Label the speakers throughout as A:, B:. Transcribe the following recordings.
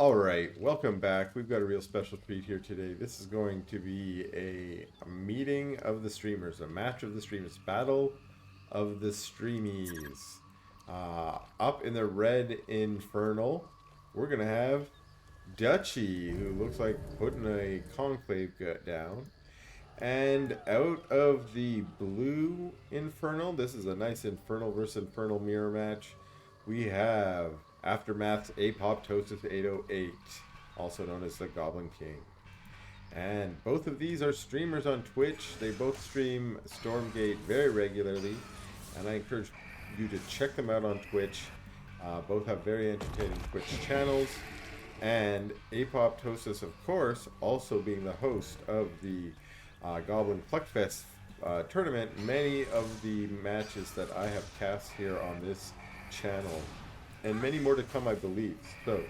A: Alright, welcome back. We've got a real special treat here today. This is going to be a meeting of the streamers, a match of the streamers, battle of the streamies. Up in the red infernal, we're going to have Dutchy, who looks like putting a conclave down. And out of the blue infernal, this is a nice infernal versus infernal mirror match. We have Aftermath's apoptosis808, also known as the Goblin King. And both of these are streamers on Twitch. They both stream Stormgate very regularly, and I encourage you to check them out on Twitch. Both have very entertaining Twitch channels. And Apoptosis, of course, also being the host of the Goblin Pluckfest tournament, many of the matches that I have cast here on this channel, and many more to come, I believe. So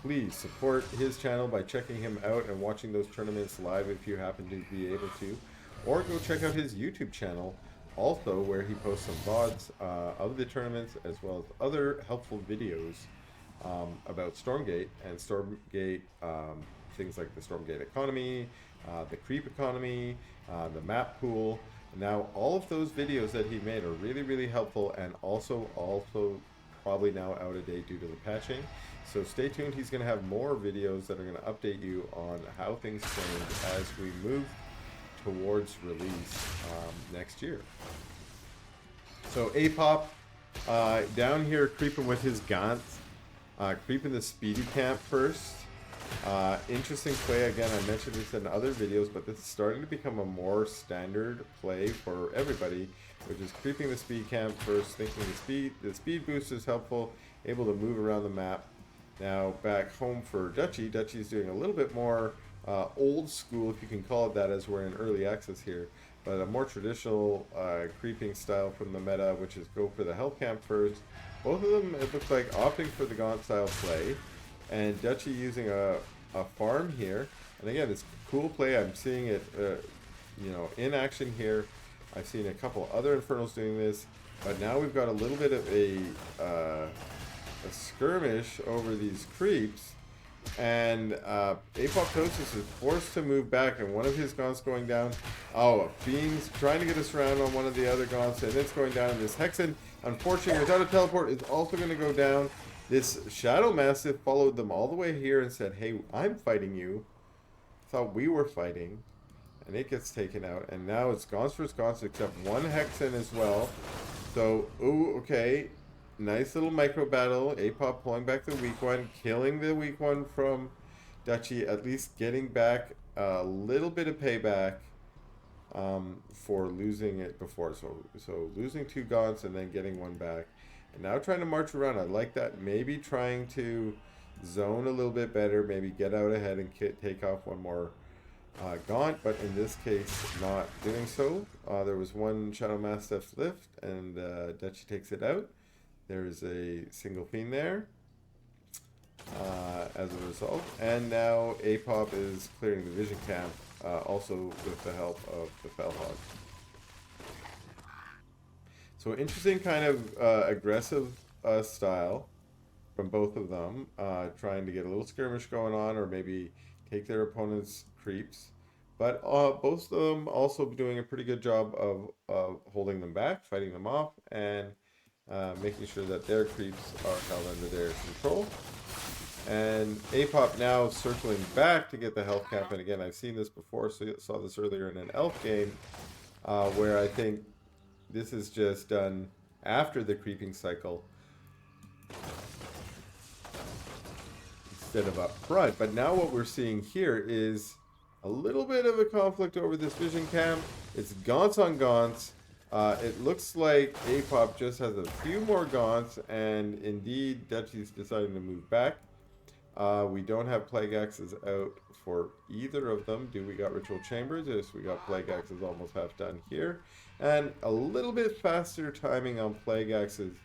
A: please support his channel by checking him out and watching those tournaments live if you happen to be able to, or go check out his YouTube channel also, where he posts some VODs of the tournaments as well as other helpful videos about Stormgate and Stormgate, things like the Stormgate economy, the creep economy, the map pool. Now, all of those videos that he made are really helpful, and also probably now out of date due to the patching. So stay tuned. He's going to have more videos that are going to update you on how things change as we move towards release next year. So Apop down here creeping with his Gaunt's, creeping the speedy camp first. Interesting play. Again, I mentioned this in other videos, but this is starting to become a more standard play for everybody, which is creeping the speed camp first, thinking the speed boost is helpful, able to move around the map. Now back home for Dutchy, Dutchy's doing a little bit more old school, if you can call it that, as we're in early access here, but a more traditional creeping style from the meta, which is go for the health camp first. Both of them, it looks like, opting for the Gaunt style play. And Dutchy using a farm here, and again, it's a cool play. I'm seeing it, in action here. I've seen a couple other Infernals doing this, but now we've got a little bit of a skirmish over these creeps, and Apoptosis is forced to move back, and one of his Gaunts going down. Oh, a Fiend's trying to get us around on one of the other Gaunts, and it's going down. And this Hexen, unfortunately, without a teleport, is also going to go down. This Shadow Mastiff followed them all the way here and said, hey, I'm fighting you. Thought we were fighting. And it gets taken out. And now it's Gaunts versus Gaunts, except one Hexen as well. So, ooh, okay. Nice little micro battle. Apop pulling back the weak one, killing the weak one from Dutchy, at least getting back a little bit of payback for losing it before. So losing two Gaunts and then getting one back. Now trying to march around. I like that. Maybe trying to zone a little bit better. Maybe get out ahead and take off one more Gaunt. But in this case, not doing so. There was one Shadow Mastiff lift, and Dutchy takes it out. There's a single Fiend there as a result. And now Apop is clearing the Vision Camp, also with the help of the Fellhog. So interesting kind of aggressive style from both of them, trying to get a little skirmish going on, or maybe take their opponent's creeps. But both of them also doing a pretty good job of holding them back, fighting them off, and making sure that their creeps are held under their control. And Apop now circling back to get the health cap. And again, I've seen this before, so saw this earlier in an elf game, where I think this is just done after the creeping cycle instead of up front. But now what we're seeing here is a little bit of a conflict over this Vision Camp. It's Gaunts on Gaunts. It looks like Apop just has a few more Gaunts, and indeed Dutchy's deciding to move back. We don't have Plague Axes out for either of them. We got Ritual Chambers? Yes, we got Plague Axes almost half done here. And a little bit faster timing on Plague Axes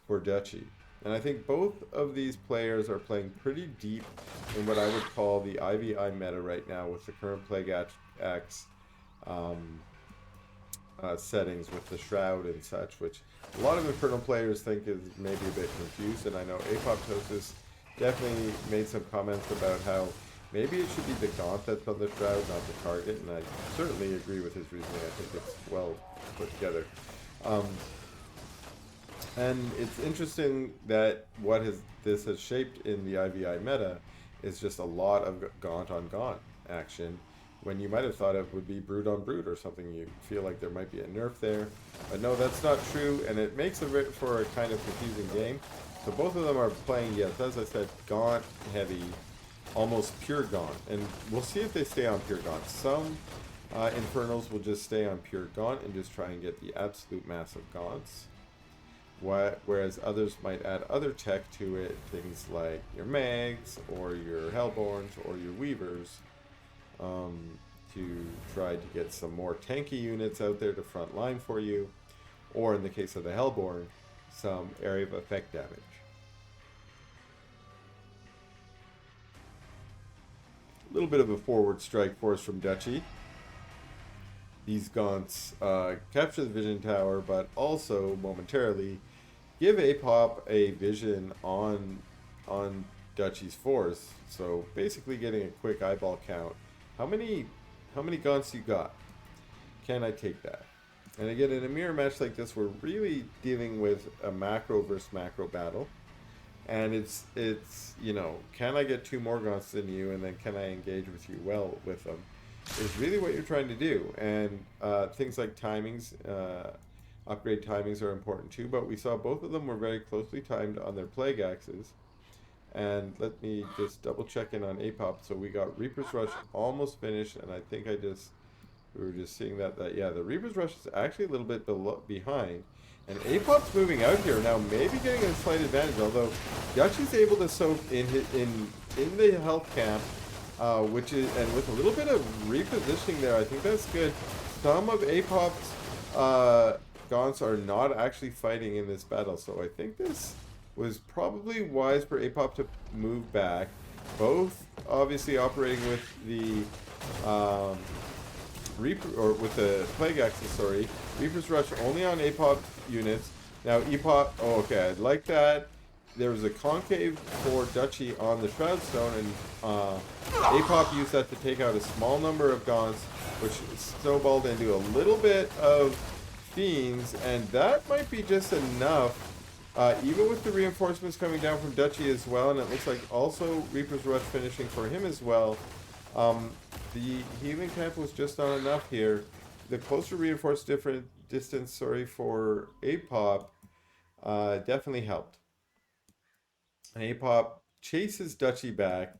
A: for Dutchy. And I think both of these players are playing pretty deep in what I would call the IVI meta right now with the current Plague Axe settings with the Shroud and such, which a lot of Infernal players think is maybe a bit confused. And I know Apoptosis definitely made some comments about how maybe it should be the gaunt that's on the shroud, not the target, and I certainly agree with his reasoning. I think it's well put together. Um, and it's interesting that this has shaped in the IVI meta is just a lot of gaunt on gaunt action, when you might have thought it would be brood on brood or something. You feel like there might be a nerf there, but no, that's not true, and it makes it for a kind of confusing game. So both of them are playing, yes, as I said, gaunt heavy, almost pure gaunt, and we'll see if they stay on pure gaunt. Some Infernals will just stay on pure gaunt and just try and get the absolute massive gaunts. Whereas others might add other tech to it, things like your Mags, or your Hellborns, or your Weavers, to try to get some more tanky units out there to front line for you, or in the case of the Hellborn, some area of effect damage. A little bit of a forward strike for us from Dutchy. These gaunts capture the vision tower, but also momentarily give Apop a vision on Dutchy's force. So basically getting a quick eyeball count. How many gaunts you got? Can I take that? And again, in a mirror match like this, we're really dealing with a macro versus macro battle. And it's you know, can I get 2 more gaunts than you, and then can I engage with you well with them? Is really what you're trying to do. And things like timings, upgrade timings are important too, but we saw both of them were very closely timed on their plague axes. And let me just double check in on Apop. So we got Reaper's Rush almost finished, and I think we were just seeing that yeah, the Reaper's Rush is actually a little bit behind. And Apop's moving out here now, maybe getting a slight advantage, although Dutchy's able to soak in the health camp, which is, and with a little bit of repositioning there, I think that's good. Some of Apop's gaunts are not actually fighting in this battle, so I think this was probably wise for Apop to move back. Both obviously operating with the with the Plague Axis, sorry. Reaper's Rush only on Apop units. Now Apop, oh okay, I like that. There was a concave for Dutchy on the Shroud Stone, and Apop used that to take out a small number of gaunts, which snowballed into a little bit of Fiends, and that might be just enough, even with the reinforcements coming down from Dutchy as well, and it looks like also Reaper's Rush finishing for him as well. The healing camp was just not enough here. The closer reinforced distance, for Apop definitely helped. And Apop chases Dutchy back.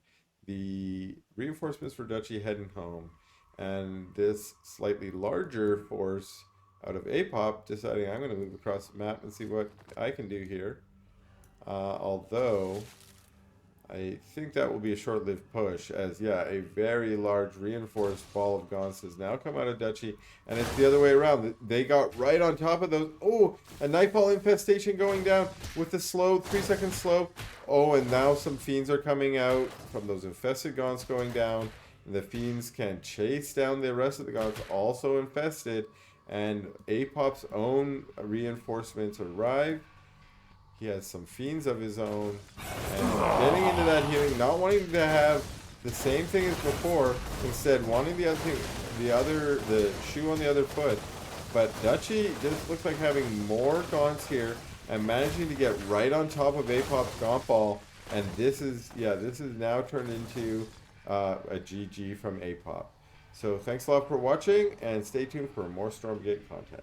A: The reinforcements for Dutchy heading home, and this slightly larger force out of Apop deciding I'm going to move across the map and see what I can do here. Although I think that will be a short-lived push, as yeah, a very large reinforced ball of gaunts has now come out of Dutchy, and it's the other way around. They got right on top of those. Oh, a Nightfall infestation going down with the slow, 3-second slow. Oh, and now some Fiends are coming out from those infested gaunts going down. And the Fiends can chase down the rest of the gaunts also infested, and Apop's own reinforcements arrive. He has some Fiends of his own, and getting into that healing, not wanting to have the same thing as before, instead wanting the shoe on the other foot. But Dutchy just looks like having more gaunts here and managing to get right on top of Apop's gaunt ball, and this is now turned into a GG from Apop. So thanks a lot for watching, and stay tuned for more Stormgate content.